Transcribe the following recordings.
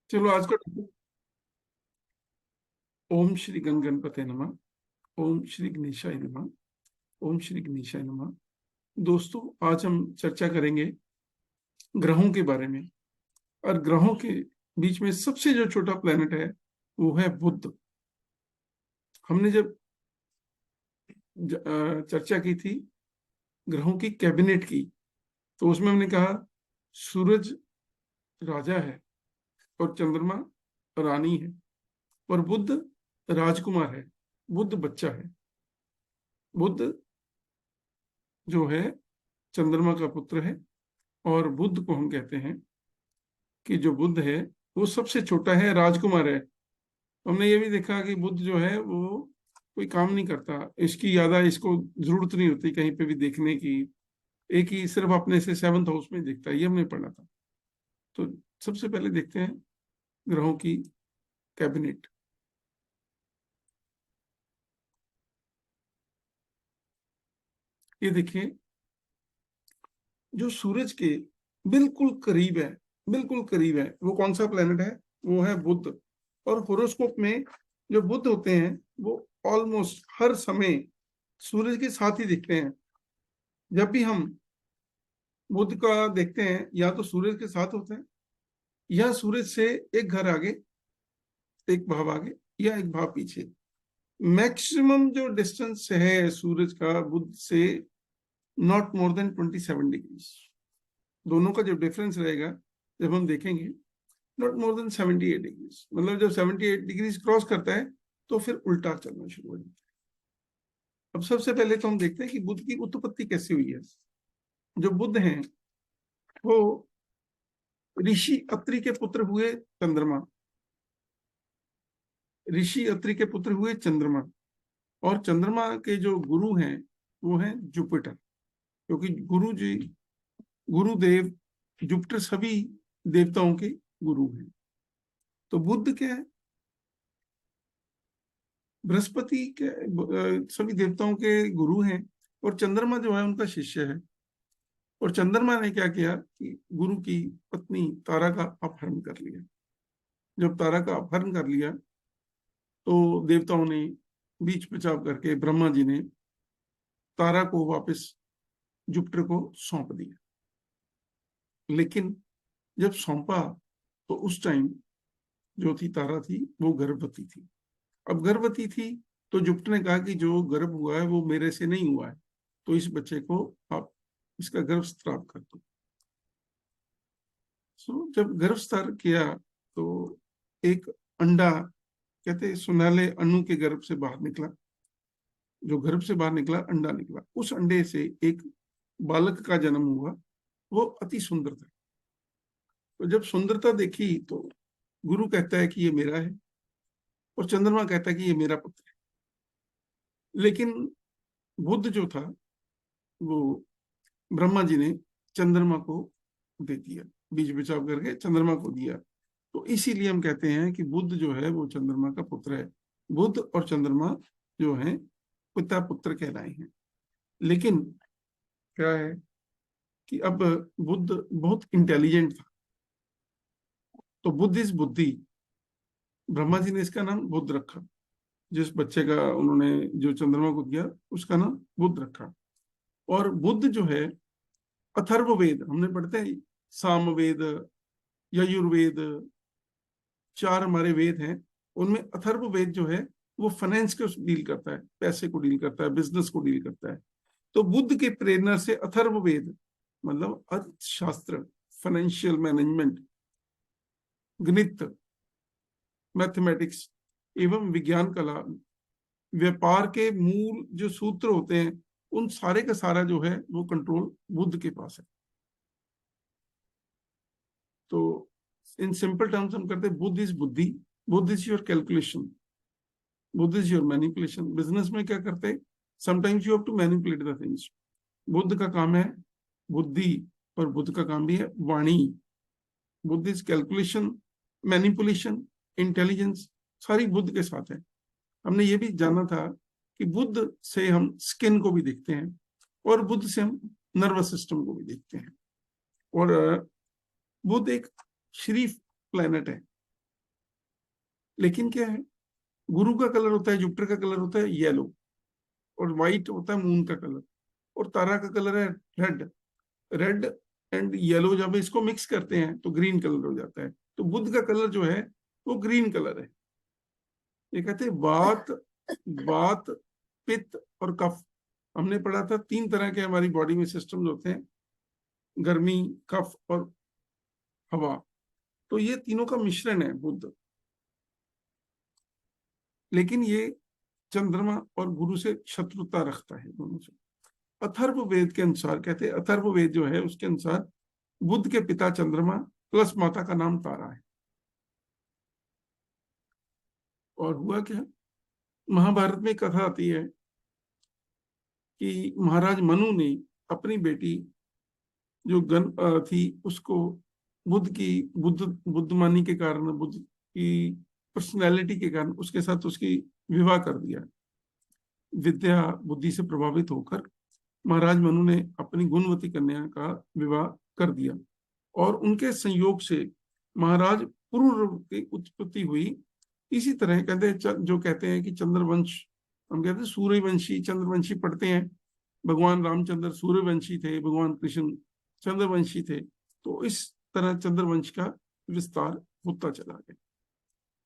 चलो आज का टॉपिक ओम श्री गण गणपते नमः। ओम श्री गणेशाय नमः। ओम श्री गणेशाय नमः। दोस्तों, आज हम चर्चा करेंगे ग्रहों के बारे में। और ग्रहों के बीच में सबसे जो छोटा प्लेनेट है वो है बुध। हमने जब चर्चा की थी ग्रहों की कैबिनेट की, तो उसमें हमने कहा सूरज राजा है और चंद्रमा रानी है और बुध राजकुमार है, बुध बच्चा है। बुध जो है चंद्रमा का पुत्र है और बुध को हम कहते हैं कि जो बुध है वो सबसे छोटा है, राजकुमार है। हमने ये भी देखा कि बुध जो है वो कोई काम नहीं करता, इसकी ज्यादा इसको जरूरत नहीं होती कहीं पे भी देखने की। एक ही सिर्फ अपने से 7th हाउस में दिखता है, ये हमने पढ़ा था। तो सबसे पहले देखते हैं ग्रहों की कैबिनेट। ये देखिए, जो सूरज के बिल्कुल करीब है, बिल्कुल करीब है, वो कौन सा प्लेनेट है? वो है बुध। और होरोस्कोप में जो बुध होते हैं वो ऑलमोस्ट हर समय सूरज के साथ ही दिखते हैं। जब भी हम बुध का देखते हैं या तो सूरज के साथ होते हैं या सूरज से एक घर आगे, एक भाव आगे या एक भाव पीछे। मैक्सिमम जो डिस्टेंस है सूरज का बुध से, नॉट मोर देन 27 डिग्रीज। दोनों का जो डिफरेंस रहेगा जब हम देखेंगे, नॉट मोर देन 78 डिग्रीज। मतलब जब 78 डिग्रीज क्रॉस करता है तो फिर उल्टा चलना शुरू हो जाता है। अब सबसे पहले तो हम देखते हैं कि बुध की उत्पत्ति कैसे हुई है। जो बुध हैं वो ऋषि अत्रि के पुत्र हुए चंद्रमा। ऋषि अत्रि के पुत्र हुए चंद्रमा। और चंद्रमा के जो गुरु हैं वो हैं जुपिटर, क्योंकि गुरु जी, गुरुदेव जुपिटर सभी देवताओं के गुरु हैं। तो बुध क्या है? बृहस्पति के सभी देवताओं के गुरु हैं और चंद्रमा जो है उनका शिष्य है। और चंद्रमा ने क्या किया कि गुरु की पत्नी तारा का अपहरण कर लिया। जब तारा का अपहरण कर लिया तो देवताओं ने बीच बचाव करके ब्रह्मा जी ने तारा को वापस जुपिटर को सौंप दिया। लेकिन जब सौंपा तो उस टाइम जो थी तारा थी वो गर्भवती थी। अब गर्भवती थी तो जुपिटर ने कहा कि जो गर्भ हुआ है वो मेरे से नहीं हुआ है, तो इस बच्चे को आप इसका गर्भ स्त्राव कर दो। जब गर्भ स्त्राव किया तो एक अंडा, कहते हैं सुनहले अणु के गर्भ से बाहर निकला। जो गर्भ से बाहर निकला अंडा निकला, उस अंडे से एक बालक का जन्म हुआ। वो अति सुंदर था। तो जब सुंदरता देखी तो गुरु कहता है कि ये मेरा है और चंद्रमा कहता है कि ये मेरा पुत्र है। लेकिन बुध जो था वो ब्रह्मा जी ने चंद्रमा को दे दिया, बीज बचाव करके चंद्रमा को दिया। तो इसीलिए हम कहते हैं कि बुध जो है वो चंद्रमा का पुत्र है। बुध और चंद्रमा जो है पिता पुत्र कहलाए हैं। लेकिन क्या है कि अब बुध बहुत इंटेलिजेंट था, तो बुद्ध इज बुद्धि। ब्रह्मा जी ने इसका नाम बुध रखा। जिस बच्चे का उन्होंने जो चंद्रमा को दिया उसका नाम बुध रखा। और बुद्ध जो है, अथर्ववेद हमने पढ़ते हैं, सामवेद, यजुर्वेद, 4 हमारे वेद हैं। उनमें अथर्ववेद जो है वो फाइनेंस को डील करता है, पैसे को डील करता है, बिजनेस को डील करता है। तो बुद्ध के प्रेरणा से अथर्ववेद मतलब अर्थशास्त्र, फाइनेंशियल मैनेजमेंट, गणित, मैथमेटिक्स एवं विज्ञान कला, व्यापार के मूल जो सूत्र होते हैं, उन सारे का सारा जो है वो कंट्रोल बुद्ध के पास है। तो इन सिंपल टर्म्स हम करते हैं Budh is buddhi, Budh is your calculation, Budh is your manipulation. Business में क्या करते हैं? Sometimes you have to manipulate the things. Budh का काम है बुद्धि और बुद्ध का काम भी है वाणी। बुद्ध इज कैलकुलेशन, मैनिपुलेशन, इंटेलिजेंस, सारी बुद्ध के साथ है। हमने ये भी जाना था कि बुद्ध से हम स्किन को भी देखते हैं और बुद्ध से हम नर्वस सिस्टम को भी देखते हैं। और बुद्ध एक शरीफ प्लेनेट है। लेकिन क्या है, गुरु का कलर होता है, जुपिटर का कलर होता है येलो, और व्हाइट होता है मून का कलर, और तारा का कलर है रेड। रेड एंड येलो जब इसको मिक्स करते हैं तो ग्रीन कलर हो जाता है। तो बुध का कलर जो है वो ग्रीन कलर है। ये कहते हैं वात, वात, पित्त और कफ। हमने पढ़ा था 3 तरह के हमारी बॉडी में सिस्टम होते हैं, गर्मी, कफ और हवा। तो ये तीनों का मिश्रण है बुध। लेकिन ये चंद्रमा और गुरु से शत्रुता रखता है दोनों से। अथर्ववेद के अनुसार, कहते हैं अथर्ववेद जो है उसके अनुसार बुध के पिता चंद्रमा प्लस माता का नाम तारा है। और हुआ क्या, महाभारत में कथा आती है कि महाराज मनु ने अपनी बेटी जो गण थी उसको बुद्ध की बुद्धमानी के कारण, बुद्ध की पर्सनैलिटी के कारण उसके साथ उसकी विवाह कर दिया। विद्या बुद्धि से प्रभावित होकर महाराज मनु ने अपनी गुणवती कन्या का विवाह कर दिया, और उनके संयोग से महाराज पुरुरव की उत्पत्ति हुई। इसी तरह कहते हैं, जो कहते हैं कि चंद्रवंश, हम कहते हैं सूर्यवंशी चंद्रवंशी पढ़ते हैं, भगवान रामचंद्र सूर्यवंशी थे, भगवान कृष्ण चंद्रवंशी थे। तो इस तरह चंद्रवंश का विस्तार होता चला गया।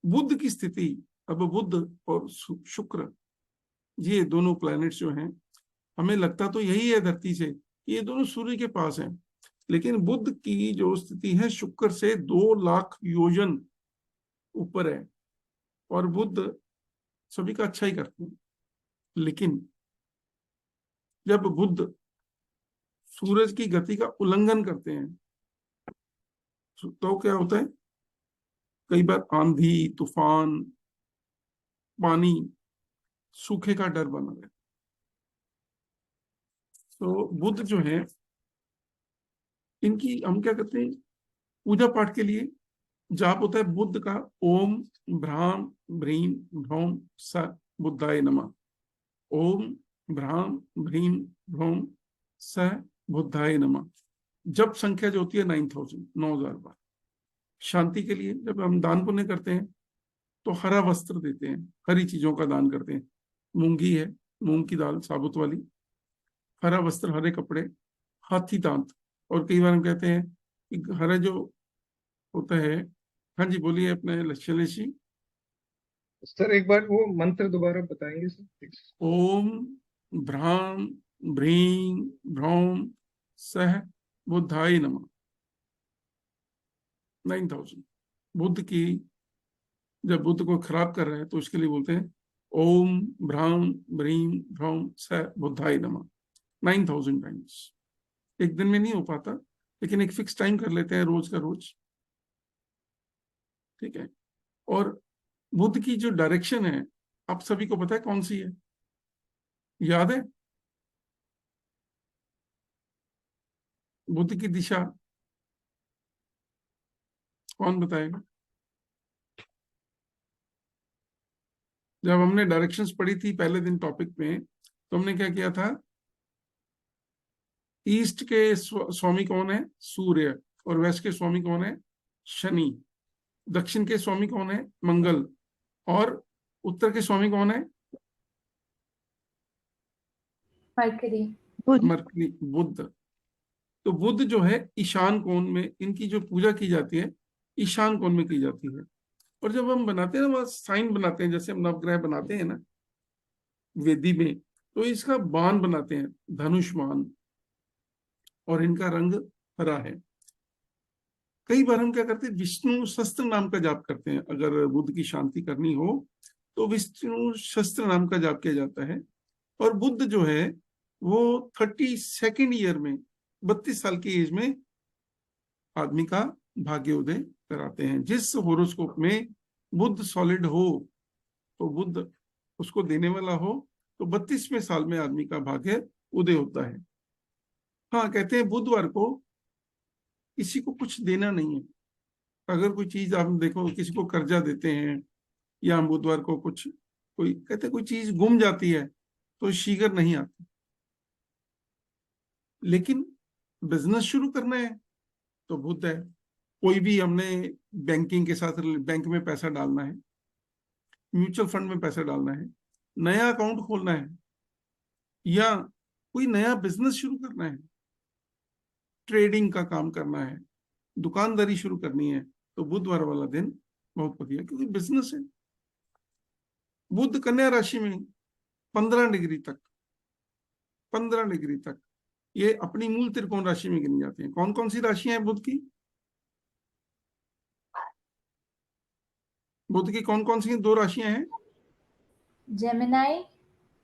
बुध की स्थिति, अब बुध और शुक्र, ये दोनों प्लैनेट्स जो हैं, हमें लगता तो यही है धरती से, ये दोनों सूर्य के पास हैं, लेकिन बुध की जो स्थिति है शुक्र से 2 लाख योजन ऊपर है। और बुध सभी का अच्छा ही करते हैं, लेकिन जब बुध सूरज की गति का उल्लंघन करते हैं तो क्या होता है, कई बार आंधी, तूफान, पानी, सूखे का डर बना रहता है। तो बुध जो है, इनकी हम क्या करते हैं, पूजा पाठ के लिए जाप होता है बुद्ध का, ओम भ्राम भ्रीम भ्रौम स बुद्धाय नमः। ओम भ्राम भ्रीम भ्रौम स बुद्धाय नमः। जब संख्या जो होती है 9000, 9000 बार। शांति के लिए जब हम दान पुण्य करते हैं तो हरा वस्त्र देते हैं, हरी चीजों का दान करते हैं। मूंगी है, मूंग की दाल साबुत वाली, हरा वस्त्र, हरे कपड़े, हाथी दांत। और कई बार हम कहते हैं कि हरा जो होता है, हाँ जी बोलिए अपने शैलेश जी। सर एक बार वो मंत्र दोबारा बताएंगे सर? ओम भ्राम भ्रीं भ्रौम सह बुद्धाय नमः। 9000। बुद्ध की, जब बुद्ध को खराब कर रहे हैं तो उसके लिए बोलते हैं ओम भ्राम भ्रीं भ्रौम सह बुद्धाय नमः 9000 टाइम्स। एक दिन में नहीं हो पाता, लेकिन एक फिक्स टाइम कर लेते हैं, रोज का रोज। ठीक है। और बुद्ध की जो डायरेक्शन है, आप सभी को पता है कौन सी है, याद है? बुद्ध की दिशा कौन बताएगा? जब हमने डायरेक्शंस पढ़ी थी पहले दिन टॉपिक में, तो हमने क्या किया था, ईस्ट के स्वामी कौन है, सूर्य, और वेस्ट के स्वामी कौन है, शनि। दक्षिण के स्वामी कौन है, मंगल, और उत्तर के स्वामी कौन है, मरकरी, मरकरी, बुध। तो बुध जो है ईशान कोण में, इनकी जो पूजा की जाती है ईशान कोण में की जाती है। और जब हम बनाते हैं ना, वहां साइन बनाते हैं, जैसे हम नवग्रह बनाते हैं ना वेदी में, तो इसका बाण बनाते हैं, धनुष बाण, और इनका रंग हरा है। कई बार हम क्या करते हैं, विष्णु शस्त्र नाम का जाप करते हैं। अगर बुद्ध की शांति करनी हो तो विष्णु शस्त्र नाम का जाप किया जाता है। और बुद्ध जो है वो 32nd ईयर में, 32 साल की एज में आदमी का भाग्योदय कराते हैं। जिस होरोस्कोप में बुद्ध सॉलिड हो, तो बुद्ध उसको देने वाला हो, तो 32वें साल में आदमी का भाग्य उदय होता है। हाँ, कहते हैं बुधवार को किसी को कुछ देना नहीं है। अगर कोई चीज आप देखो, किसी को कर्जा देते हैं, या हम बुधवार को कुछ, कोई कहते कोई चीज गुम जाती है तो शीघ्र नहीं आती। लेकिन बिजनेस शुरू करना है तो बुध है। कोई भी हमने बैंकिंग के साथ, बैंक में पैसा डालना है म्यूचुअल फंड में पैसा डालना है, नया अकाउंट खोलना है, या कोई नया बिजनेस शुरू करना है, ट्रेडिंग का काम करना है, दुकानदारी शुरू करनी है, तो बुधवार वाला दिन बहुत बढ़िया, क्योंकि बिजनेस है। बुध कन्या राशि में 15 डिग्री तक, 15 डिग्री तक ये अपनी मूल त्रिकोण राशि में गिनी जाती है। कौन कौन सी राशियां हैं बुध की? बुध की कौन कौन सी दो राशियां हैं? जेमिनाई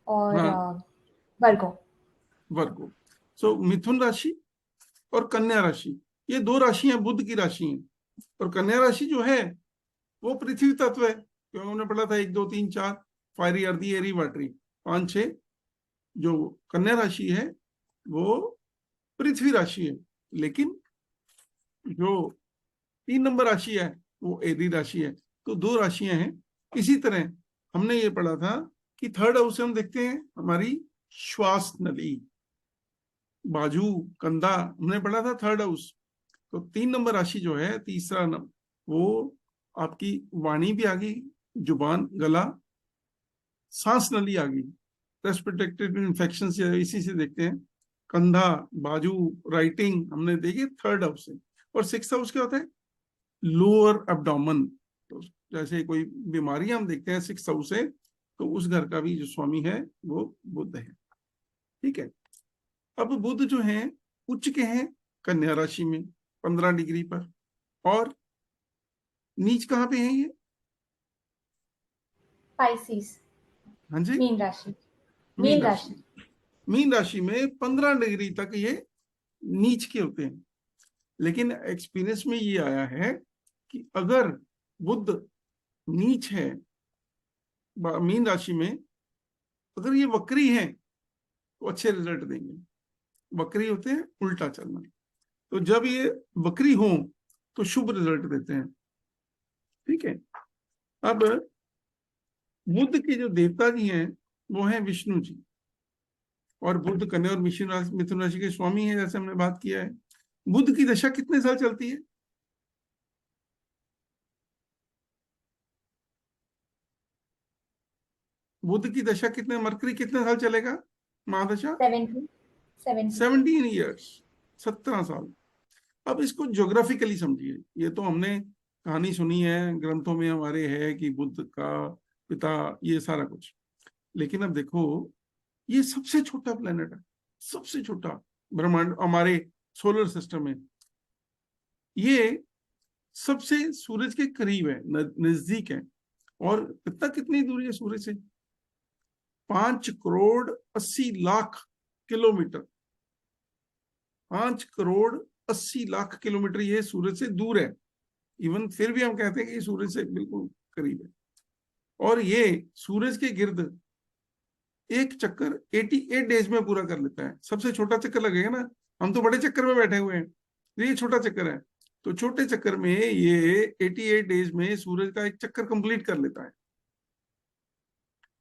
और हाँ, वर्गो। वर्गो। सो मिथुन राशि और कन्या राशि, ये दो राशियां बुध की राशि हैं। और कन्या राशि जो है वो पृथ्वी तत्व है, क्योंकि हमने पढ़ा था 1 2 3 4 फायरी, अर्दी, एरी, वाटरी, 5 6। जो कन्या राशि है वो पृथ्वी राशि है, लेकिन जो 3 नंबर राशि है वो एरी राशि है। तो दो राशियां हैं। इसी तरह हमने ये पढ़ा था कि थर्ड हाउस से हम देखते हैं हमारी श्वास नली, बाजू, कंधा, हमने पढ़ा था थर्ड हाउस। तो 3 नंबर राशि जो है, तीसरा नंबर, वो आपकी वाणी भी आ गई, जुबान, गला, सांस नली आ गई, रेस्पिरेटरी इन्फेक्शन से इसी से देखते हैं। कंधा, बाजू, राइटिंग हमने देखी थर्ड हाउस से। और सिक्स हाउस क्या होता है? Lower abdomen. तो जैसे कोई बीमारियां हम देखते हैं सिक्स हाउस से, तो उस घर का भी जो स्वामी है वो बुध है। ठीक है। अब बुध जो है उच्च के हैं कन्या राशि में 15 डिग्री पर, और नीच कहाँ पे है ये? पाइसिस, हाँ जी, मीन राशि। मीन मीन राशि। राशि। मीन राशि में 15 डिग्री तक ये नीच के होते हैं। लेकिन एक्सपीरियंस में ये आया है कि अगर बुध नीच है मीन राशि में, अगर ये वक्री है तो अच्छे रिजल्ट देंगे। वक्री होते हैं उल्टा चलना, तो जब ये वक्री हो तो शुभ रिजल्ट देते हैं। ठीक है। अब बुध के जो देवता जी हैं वो हैं विष्णु जी, और बुध कन्या और मिथुन राशि के स्वामी हैं, जैसे हमने बात किया है। बुध की दशा कितने साल चलती है? बुध की दशा कितने, मरकरी कितने साल चलेगा महादशा? 17 17। 17 ईयर्स, 17 साल। अब इसको ज्योग्राफिकली समझिए। ये तो हमने कहानी सुनी है, ग्रंथों में हमारे है कि बुध का पिता, ये सारा कुछ। लेकिन अब देखो, ये सबसे छोटा प्लेनेट है, सबसे छोटा ब्रह्मांड हमारे सोलर सिस्टम में। ये सबसे सूरज के करीब है, नजदीक है। और कितना, कितनी दूरी है सूरज से? 5 करोड़ 80 लाख किलोमीटर। 5 करोड़ 80 लाख किलोमीटर ये सूरज से दूर है। इवन फिर भी हम कहते हैं कि सूरज से बिल्कुल करीब है। और ये सूरज के गिर्द एक चक्कर 88 डेज में पूरा कर लेता है। सबसे छोटा चक्कर लगेगा ना, हम तो बड़े चक्कर में बैठे हुए हैं, ये छोटा चक्कर है। तो छोटे चक्कर में ये 88 डेज में सूरज का एक चक्कर कंप्लीट कर लेता है।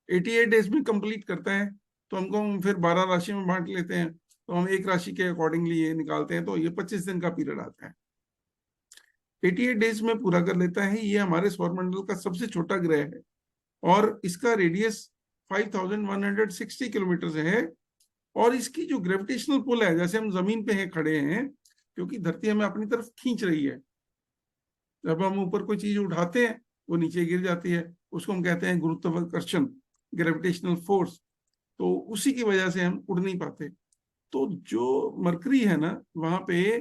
88 डेज में कंप्लीट करता है, तो हमको हम फिर 12 राशि में बांट लेते हैं, तो हम एक राशि के अकॉर्डिंगली ये निकालते हैं, तो ये 25 दिन का पीरियड आता है। 88 डेज में पूरा कर लेता है। ये हमारे सौरमंडल का सबसे छोटा ग्रह है, और इसका रेडियस 5160 किलोमीटर है। और इसकी जो ग्रेविटेशनल पुल है, जैसे हम जमीन पे हैं, खड़े हैं, क्योंकि धरती हमें अपनी तरफ खींच रही है। जब हम ऊपर कोई चीज उठाते हैं वो नीचे गिर जाती है, उसको हम कहते हैं गुरुत्वाकर्षण, ग्रेविटेशनल फोर्स। तो उसी की वजह से हम उड़ नहीं पाते। तो जो मरकरी है ना, वहां पे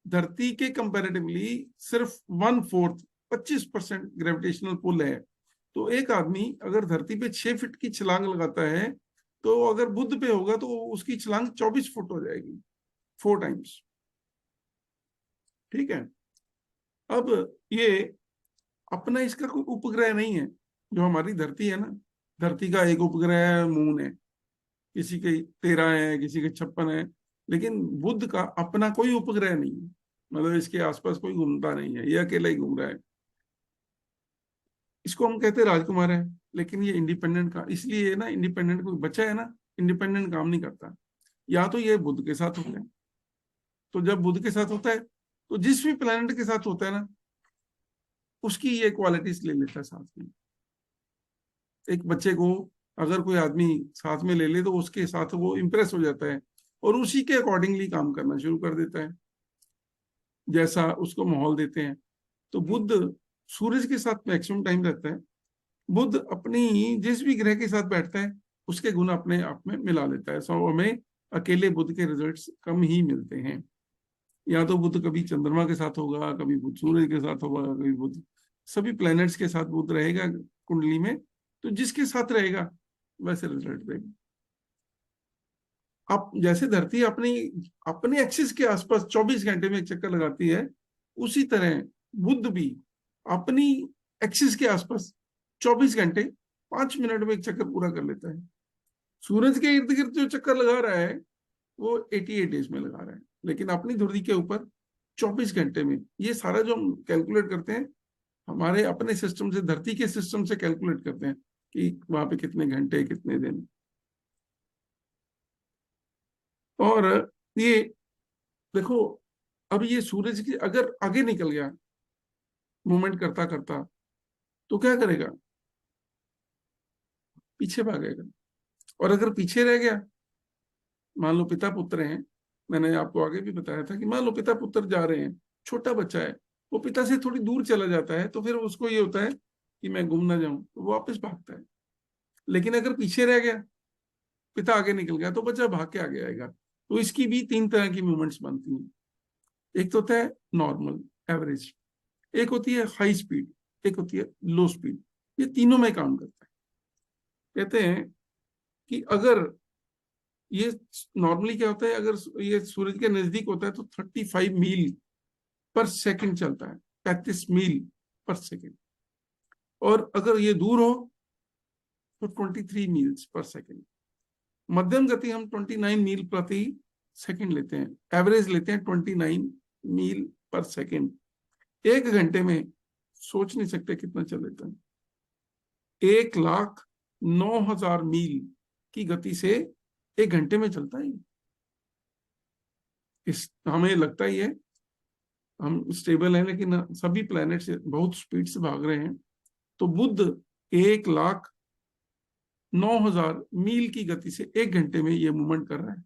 धरती के कंपैरेटिवली सिर्फ 1/4, 25% ग्रेविटेशनल पुल है। तो एक आदमी अगर धरती पे 6 फीट की छलांग लगाता है, तो अगर बुध पे होगा तो उसकी छलांग 24 फुट हो जाएगी, 4 टाइम्स। ठीक है। अब ये अपना इसका कोई उपग्रह नहीं है। जो हमारी धरती है ना, धरती का एक उपग्रह मून है, किसी के 13 है, किसी के 56 है। लेकिन बुध का अपना कोई उपग्रह नहीं है, मतलब इसके आसपास कोई घूमता नहीं है, ये अकेला ही घूम रहा है। इसको हम कहते हैं राजकुमार है, लेकिन ये इंडिपेंडेंट का, इसलिए ना, इंडिपेंडेंट कोई बच्चा है ना, इंडिपेंडेंट काम नहीं करता। या तो ये बुध के साथ होता है, तो जब बुध के साथ होता है तो जिस भी प्लेनेट के साथ होता है ना, उसकी ये क्वालिटीज ले लेता है साथ में। एक बच्चे को अगर कोई आदमी साथ में ले ले तो उसके साथ वो इम्प्रेस हो जाता है और उसी के अकॉर्डिंगली काम करना शुरू कर देता है, जैसा उसको माहौल देते हैं। तो बुध सूरज के साथ मैक्सिमम टाइम रहता है। बुध अपनी जिस भी ग्रह के साथ बैठता है उसके गुण अपने आप में मिला लेता है। सो हमें अकेले बुध के रिजल्ट्स कम ही मिलते हैं। या तो बुध कभी चंद्रमा के साथ होगा, कभी बुध सूरज के साथ होगा, कभी बुध सभी प्लैनेट्स के साथ बुध रहेगा कुंडली में। तो जिसके साथ रहेगा वैसे रिजल्ट देगा। अब जैसे धरती अपनी अपने एक्सिस के आसपास 24 घंटे में एक चक्कर लगाती है, उसी तरह बुध भी अपनी एक्सिस के आसपास 24 घंटे 5 मिनट में एक चक्कर पूरा कर लेता है। सूरज के इर्द गिर्द जो चक्कर लगा रहा है वो 88 डेज में लगा रहा है, लेकिन अपनी धुरी के ऊपर 24 घंटे में। ये सारा जो हम कैलकुलेट करते हैं हमारे अपने सिस्टम से, धरती के सिस्टम से कैलकुलेट करते हैं कि वहां पे कितने घंटे कितने दिन। और ये देखो, अब ये सूरज की अगर आगे निकल गया मूवमेंट करता करता तो क्या करेगा? पीछे भागेगा। और अगर पीछे रह गया, मान लो पिता पुत्र हैं, मैंने आपको आगे भी बताया था कि मान लो पिता पुत्र जा रहे हैं, छोटा बच्चा है, वो पिता से थोड़ी दूर चला जाता है तो फिर उसको ये होता है कि मैं गुम ना जाऊं, तो वो वापस भागता है। लेकिन अगर पीछे रह गया, पिता आगे निकल गया, तो बच्चा भाग के आगे आएगा। तो इसकी भी 3 तरह की मूवमेंट्स बनती हैं। एक तो होता है नॉर्मल एवरेज, एक होती है हाई स्पीड, एक होती है लो स्पीड। ये तीनों में काम करता है। कहते हैं कि अगर ये नॉर्मली क्या होता है, अगर ये सूरज के नजदीक होता है तो 35 मील पर सेकंड चलता है, 35 मील पर सेकंड। और अगर ये दूर हो तो 23 मील्स पर सेकंड। मध्यम गति हम 29 मील प्रति सेकंड लेते हैं, एवरेज लेते हैं 29 मील पर सेकंड। 1 घंटे में सोच नहीं सकते कितना चल लेता है। 1,09,000 मील की गति से 1 घंटे में चलता है। हमें लगता ही है हम स्टेबल हैं, लेकिन सभी प्लैनेट से बहुत स्पीड से भाग रहे हैं। तो बुध 1,09,000 मील की गति से 1 घंटे में ये मूवमेंट कर रहा है।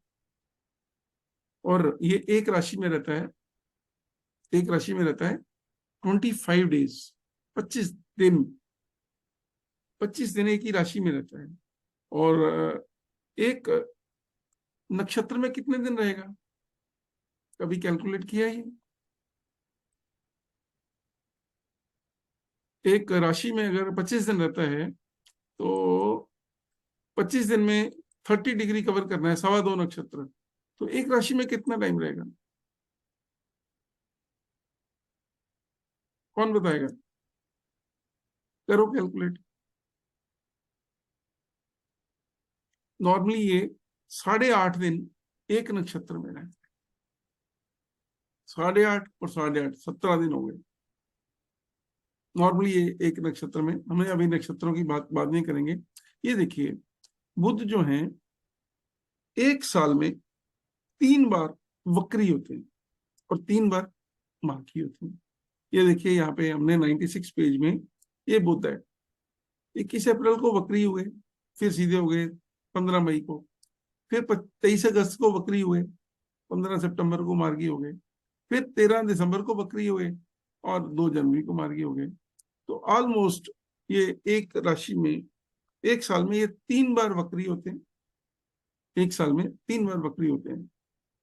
और ये एक राशि में रहता है, एक राशि में रहता है 25 डेज, 25 दिन, 25 दिन एक ही राशि में रहता है। और एक नक्षत्र में कितने दिन रहेगा, कभी कैलकुलेट किया है? एक राशि में अगर 25 दिन रहता है तो 25 दिन में 30 डिग्री कवर करना है, 2.25 नक्षत्र, तो एक राशि में कितना टाइम रहेगा? कौन बताएगा? करो कैलकुलेट। नॉर्मली ये 8.5 दिन एक नक्षत्र में रहता है। 8.5 और 8.5 17 दिन हो गए नॉर्मली ये एक नक्षत्र में। हमें अभी नक्षत्रों की बात बाद में करेंगे। ये देखिए, बुध जो है एक साल में 3 बार वक्री होते हैं और 3 बार मार्की होते हैं। ये देखिए यहाँ पे हमने 96 पेज में ये बुध है। 21 अप्रैल को वक्री हुए, फिर सीधे हो गए 15 मई को, फिर 23 अगस्त को वक्री हुए, 15 सितंबर को मार्गी हो गए, फिर 13 दिसंबर को वक्री हुए और 2 जनवरी को मार्गी हो गए। तो ऑलमोस्ट ये एक राशि में एक साल में ये 3 बार वक्री होते हैं। एक साल में 3 बार वक्री होते हैं,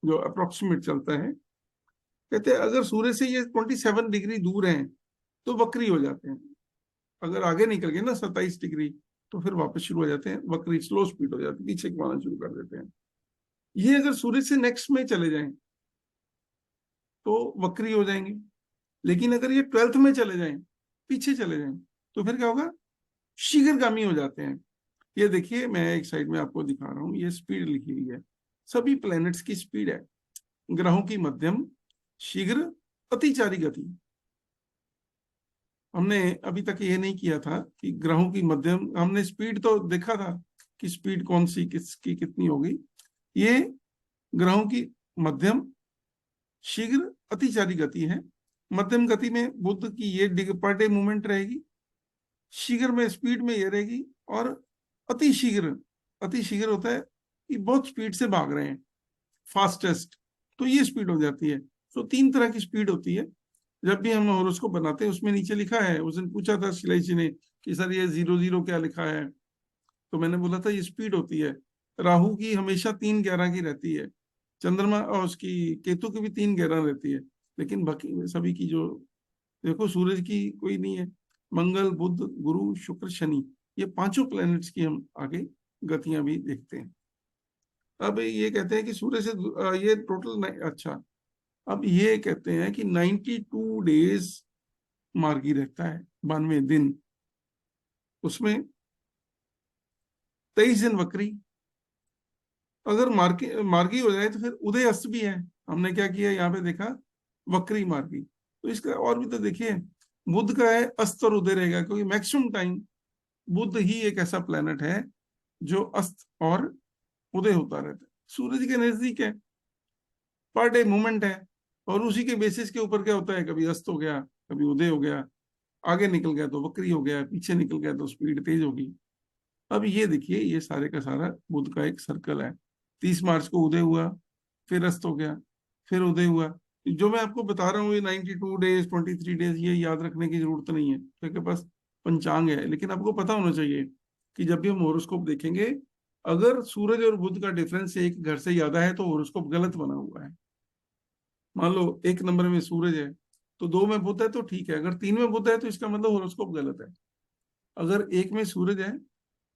जो अप्रोक्सीमेट चलता है। कहते हैं अगर सूर्य से ये 27 डिग्री दूर हैं तो वक्री हो जाते हैं। अगर आगे निकल गए ना 27 डिग्री तो फिर वापस शुरू हो जाते हैं वक्री, स्लो स्पीड हो जाती है, पीछे घुमाना शुरू कर देते हैं। ये अगर सूर्य से नेक्स्ट में चले जाएं तो वक्री हो जाएंगे, लेकिन अगर ये 12th में चले जाएं, पीछे चले जाएं, तो फिर क्या होगा? शीघ्रगामी हो जाते हैं। ये देखिए, मैं एक साइड में आपको दिखा रहा हूं, ये स्पीड लिखी हुई है, सभी प्लैनेट्स की स्पीड है। ग्रहों की मध्यम, शीघ्र, अतिचारी गति। हमने अभी तक ये नहीं किया था कि ग्रहों की मध्यम, हमने स्पीड तो देखा था कि स्पीड कौन सी किसकी कितनी होगी। ये ग्रहों की मध्यम, शीघ्र, अतिचारी गति है। मध्यम गति में बुध की ये पर डे मूवमेंट रहेगी, शीघ्र में स्पीड में ये रहेगी, और अति शीघ्र। अति शीघ्र होता है कि बहुत स्पीड से भाग रहे हैं, फास्टेस्ट, तो ये स्पीड हो जाती है। तो 3 तरह की स्पीड होती है जब भी हम हॉरोस्कोप बनाते हैं। उसमें नीचे लिखा है, उस दिन पूछा था शिलाई जी ने कि सर ये 00 क्या लिखा है, तो मैंने बोला था ये स्पीड होती है। राहु की हमेशा 3-11 की रहती है, चंद्रमा और उसकी केतु की भी 3-11 रहती है, लेकिन बाकी सभी की जो, देखो सूरज की कोई नहीं है। मंगल, बुध, गुरु, शुक्र, शनि, ये 5 प्लैनेट्स की हम आगे गतियां भी देखते हैं। अब ये कहते हैं कि सूर्य से ये टोटल, अच्छा, अब ये कहते हैं कि 92 डेज मार्गी रहता है, 92 दिन, उसमें 23 दिन वक्री। अगर मार्गी हो जाए तो फिर उदय अस्त भी है। हमने क्या किया यहाँ पे देखा, वक्री मार्गी, तो इसका और भी तो देखिए, बुध का है अस्त और उदय रहेगा, क्योंकि मैक्सिमम टाइम बुध ही एक ऐसा प्लेनेट है जो अस्त और उदय होता रहता है। सूरज के नजदीक है, पर डे मूवमेंट है, और उसी के बेसिस के ऊपर क्या होता है, कभी अस्त हो गया, कभी उदय हो गया, आगे निकल गया तो वक्री हो गया, पीछे निकल गया तो स्पीड तेज होगी। अब ये देखिए, ये सारे का सारा बुध का एक सर्कल है। 30 मार्च को उदय हुआ, फिर अस्त हो गया, फिर उदय हुआ। जो मैं आपको बता रहा हूँ ये 92 डेज, 23 डेज, ये याद रखने की जरूरत नहीं है, क्योंकि पास पंचांग है। लेकिन आपको पता होना चाहिए कि जब भी हम होरोस्कोप देखेंगे, अगर सूरज और बुध का डिफरेंस एक घर से ज्यादा है तो होरोस्कोप गलत बना हुआ है। मान लो 1 नंबर में सूरज है तो 2 में बुध है तो ठीक है, अगर 3 में बुध है तो इसका मतलब होरोस्कोप गलत है। अगर 1 में सूरज है,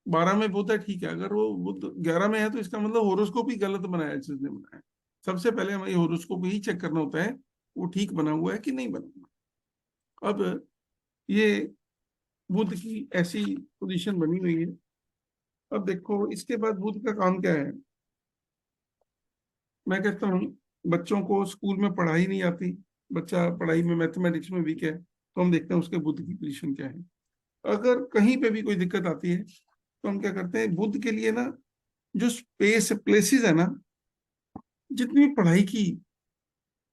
12 में बुध है, ठीक है, अगर वो बुध 11 में है तो इसका मतलब होरोस्कोप ही गलत बनाया है जिसने बनाया। सबसे पहले हमें होरोस्कोप ही चेक करना होता है वो ठीक बना हुआ है कि नहीं बना हुआ। अब ये बुध की ऐसी पोजीशन बनी हुई है। अब देखो इसके बाद बुध का काम क्या है। मैं कहता हूँ बच्चों को स्कूल में पढ़ाई नहीं आती, बच्चा पढ़ाई में मैथमेटिक्स में वीक है, तो हम देखते हैं उसके बुध की पोजीशन क्या है। अगर कहीं पे भी कोई दिक्कत आती है तो हम क्या करते हैं, बुध के लिए ना जो स्पेस प्लेसेस है ना, जितनी भी पढ़ाई की,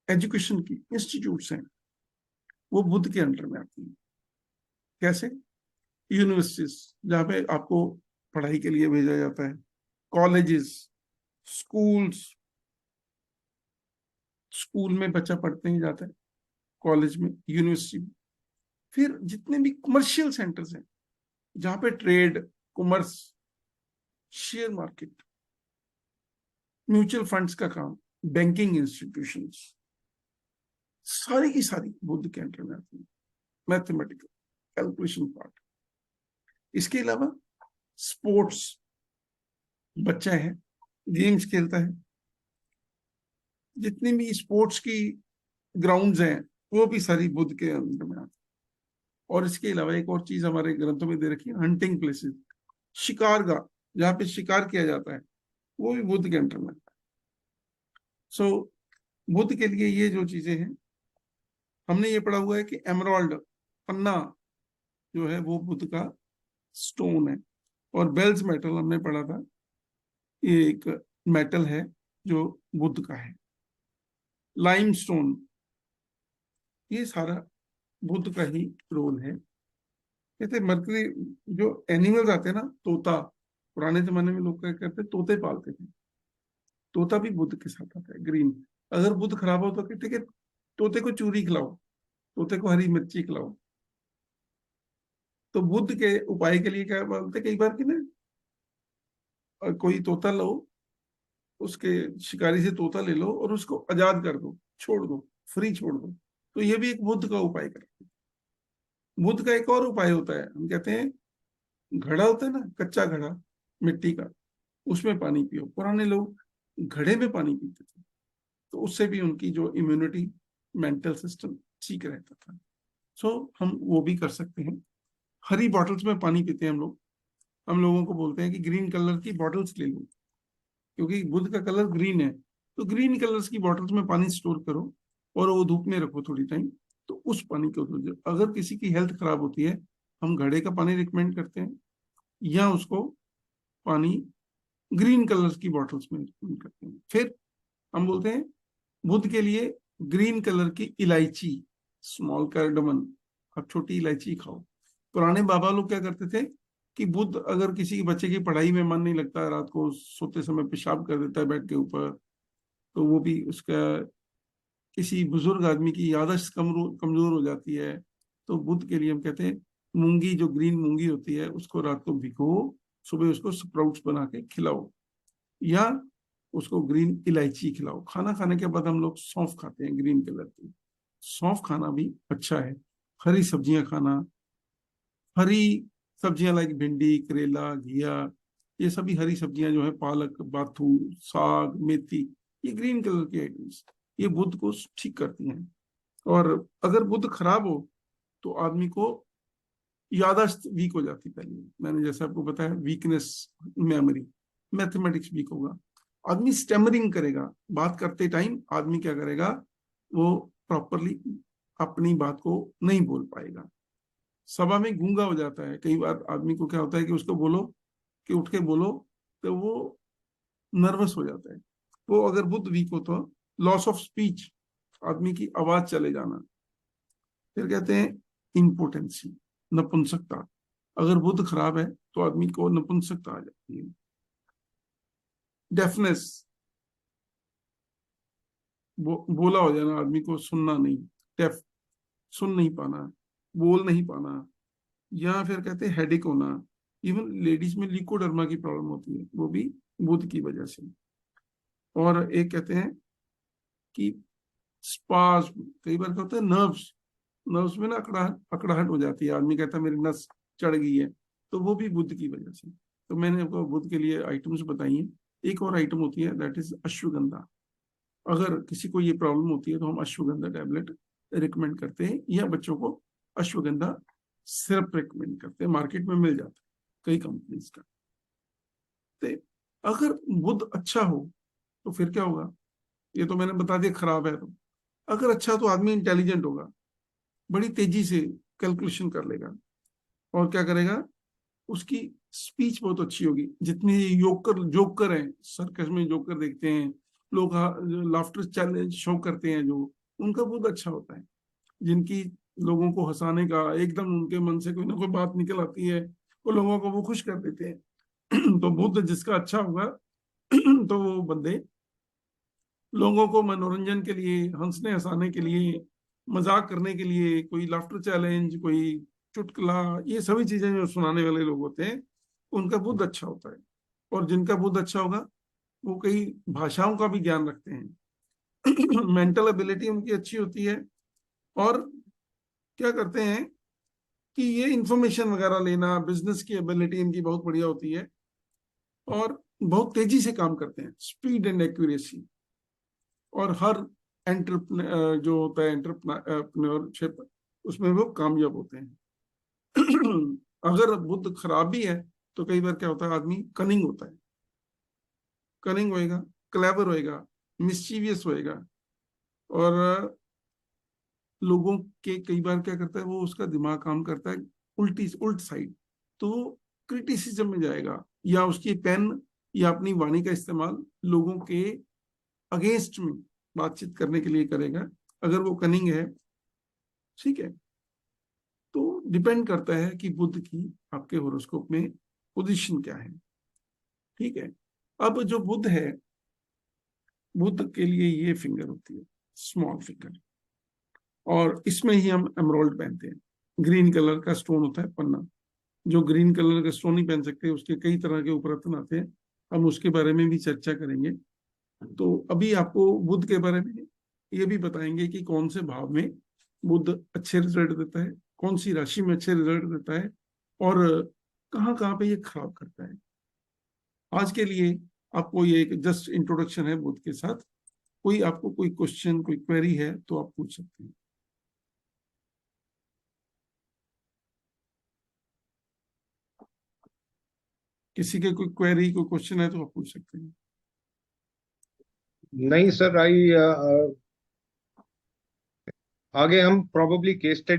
एजुकेशन की इंस्टीट्यूट्स हैं, वो बुध के अंडर में आती हैं। कैसे? यूनिवर्सिटीज, जहाँ पे आपको पढ़ाई के लिए भेजा जाता है, कॉलेजेस, स्कूल्स, स्कूल में बच्चा पढ़ते ही जाता है, कॉलेज में, यूनिवर्सिटी में। फिर जितने भी कमर्शियल सेंटर्स हैं, जहाँ पे trade, commerce, share market, mutual funds का काम, बैंकिंग इंस्टीट्यूशंस, सारी की सारी बुध के अंडर में आती है। मैथमेटिकल कैलकुलेशन पार्ट, इसके अलावा स्पोर्ट्स, बच्चा है गेम्स खेलता है, जितनी भी स्पोर्ट्स की ग्राउंड्स हैं वो भी सारी बुध के अंदर में आती है। और इसके अलावा एक और चीज हमारे ग्रंथों में दे रखी है, हंटिंग प्लेसेस, शिकारगाह, जहाँ पे शिकार किया जाता है, वो भी बुध के अंडर में आता है। सो बुध के लिए ये जो चीजें हैं, हमने ये पढ़ा हुआ है कि एमराल्ड, पन्ना जो है वो बुध का स्टोन है। और बेल्स मेटल हमने पढ़ा था, ये एक मेटल है जो बुध का है। लाइमस्टोन, ये सारा बुध का ही रोल है। कहते मरकरी, जो एनिमल्स आते हैं ना, तोता, पुराने जमाने में लोग क्या करते, तोते पालते थे, तोता भी बुध के साथ आता है, ग्रीन। अगर बुध खराब हो तो ठीक है, तोते को चूरी खिलाओ, तोते को हरी मिर्ची खिलाओ। तो बुध के उपाय के लिए क्या बोलते, कई बार कि ना, कोई तोता लो, उसके शिकारी से तोता ले लो और उसको आजाद कर दो, छोड़ दो, फ्री छोड़ दो। तो ये भी एक बुध का उपाय करते हैं। बुध का एक और उपाय होता है, हम कहते हैं घड़ा होता है ना, कच्चा घड़ा मिट्टी का, उसमें पानी पियो। पुराने लोग घड़े में पानी पीते थे, तो उससे भी उनकी जो इम्यूनिटी, मेंटल सिस्टम ठीक रहता था। सो हम वो भी कर सकते हैं। हरी बॉटल्स में पानी पीते हैं हम लोग। हम लोगों को बोलते हैं कि ग्रीन कलर की बॉटल्स ले लो, क्योंकि बुध का कलर ग्रीन है, तो ग्रीन कलर्स की बॉटल्स में पानी स्टोर करो और वो धूप में रखो थोड़ी टाइम, तो उस पानी को दो। अगर किसी की हेल्थ खराब होती है, हम घड़े का पानी रिकमेंड करते हैं, या उसको पानी ग्रीन कलर्स की बॉटल्स में रिकमेंड करते हैं। फिर हम बोलते हैं बुध के लिए ग्रीन कलर की इलायची, स्मॉल कार्डमन, आप छोटी इलायची खाओ। पुराने बाबा लोग क्या करते थे, कि बुध अगर किसी बच्चे की पढ़ाई में मन नहीं लगता है, रात को सोते समय पेशाब कर देता है बेड के ऊपर, तो वो भी उसका, किसी बुजुर्ग आदमी की याददाश्त कमजोर हो जाती है, तो बुध के लिए हम कहते हैं मूंगी, जो ग्रीन मूंगी होती है उसको रात को भिगो, सुबह उसको स्प्राउट्स बना के खिलाओ, या उसको ग्रीन इलायची खिलाओ। खाना खाने के बाद हम लोग सौंफ खाते हैं, ग्रीन कलर की सौंफ खाना भी अच्छा है। हरी सब्जियां खाना, हरी सब्जियां लाइक भिंडी, करेला, घिया, ये सभी हरी सब्जियां जो है, पालक, बाथू, साग, मेथी, ये ग्रीन कलर की आइटम्स, ये बुध को ठीक करती हैं। और अगर बुध खराब हो तो आदमी को याददाश्त वीक हो जाती, पहले मैंने जैसे आपको बताया, वीकनेस, मेमोरी, मैथमेटिक्स वीक होगा, आदमी स्टैमरिंग करेगा, बात करते टाइम आदमी क्या करेगा, वो प्रॉपरली अपनी बात को नहीं बोल पाएगा, सभा में गूंगा हो जाता है। कई बार आदमी को क्या होता है कि उसको बोलो कि उठ के बोलो, तो वो नर्वस हो जाता है। वो अगर बुध वीक हो तो लॉस ऑफ स्पीच, आदमी की आवाज चले जाना। फिर कहते हैं इम्पोर्टेंसी, नपुंसकता, अगर बुध खराब है तो आदमी को नपुंसकता आ जाती है। डेफनेस, बोला हो जाना, आदमी को सुनना नहीं, डेफ, सुन नहीं पाना, बोल नहीं पाना। या फिर कहते हैं हेडेक होना, इवन लेडीज में लिकोडर्मा की प्रॉब्लम होती है, वो भी बुध की वजह से। और एक कहते हैं कि स्पाज्म, कई बार क्या होता है नर्व्स, नर्व्स में ना अकड़ाहट अकड़ाहट हो जाती है, आदमी कहता है मेरी नस चढ़ गई है, तो वो भी बुध की वजह से। तो मैंने आपको बुध के लिए आइटम्स बताई हैं। एक और आइटम होती है, दैट इज अश्वगंधा। अगर किसी को ये प्रॉब्लम होती है तो हम अश्वगंधा टैबलेट रिकमेंड करते हैं, या बच्चों को अश्वगंधा सिरप रिकमेंड करते हैं, मार्केट में मिल जाता है कई कंपनीज का। तो अगर बुध अच्छा हो तो फिर क्या होगा, ये तो मैंने बता दिया खराब है। तो अगर अच्छा तो आदमी इंटेलिजेंट होगा, बड़ी तेजी से कैलकुलेशन कर लेगा, और क्या करेगा, उसकी स्पीच बहुत अच्छी होगी। जितने जोकर हैं, सर्कस में जोकर देखते हैं लोग, लाफ्टर चैलेंज शो करते हैं, जो उनका बहुत अच्छा होता है, जिनकी लोगों को हंसाने का, एकदम उनके मन से कोई ना कोई बात निकल आती है, वो लोगों को वो खुश कर देते हैं। तो बुद्ध जिसका अच्छा होगा तो वो बंदे लोगों को मनोरंजन के लिए, हंसने हंसाने के लिए, मजाक करने के लिए, कोई लाफ्टर चैलेंज, कोई चुटकुला, ये सभी चीजें जो सुनाने वाले लोग होते हैं, उनका बुद्ध अच्छा होता है। और जिनका बुद्ध अच्छा होगा वो कई भाषाओं का भी ज्ञान रखते हैं। मेंटल एबिलिटी उनकी अच्छी होती है, और क्या करते हैं कि ये इंफॉर्मेशन वगैरह लेना, बिजनेस की एबिलिटी इनकी बहुत बढ़िया होती है, और बहुत तेजी से काम करते हैं, स्पीड एंड एक्यूरेसी। और हर एंटरप्रेन्योर जो होता है, एंटरप्रेन्योरशिप, उसमें वो कामयाब होते हैं। अगर बुद्ध खराब भी है तो कई बार क्या होता है, आदमी कनिंग होता है, कनिंग होएगा, क्लेवर होएगा, मिस्चीवियस होएगा, और लोगों के कई बार क्या करता है, वो उसका दिमाग काम करता है उल्ट साइड, तो क्रिटिसिज्म में जाएगा, या उसकी पेन या अपनी वाणी का इस्तेमाल लोगों के अगेंस्ट में बातचीत करने के लिए करेगा, अगर वो कनिंग है। ठीक है, तो डिपेंड करता है कि बुध की आपके होरोस्कोप में पोजीशन क्या है। ठीक है, अब जो बुध है, बुध के लिए ये फिंगर होती है, स्मॉल फिंगर, और इसमें ही हम एमरोल्ड पहनते हैं। ग्रीन कलर का स्टोन होता है पन्ना, जो ग्रीन कलर का स्टोन नहीं पहन सकते, उसके कई तरह के उपरत्न आते हैं, हम उसके बारे में भी चर्चा करेंगे। तो अभी आपको बुध के बारे में ये भी बताएंगे कि कौन से भाव में बुध अच्छे रिजल्ट देता है, कौन सी राशि में अच्छे रिजल्ट देता है, और कहाँ कहाँ पे ये खराब करता है। आज के लिए आपको ये एक जस्ट इंट्रोडक्शन है बुध के साथ। कोई आपको कोई क्वेश्चन, कोई क्वेरी है तो आप पूछ सकते हैं। किसी के कोई क्वेरी, कोई क्वेश्चन है तो आप पूछ सकते हैं। नहीं सर, आई आगे हम प्रोबेबली केस स्टडी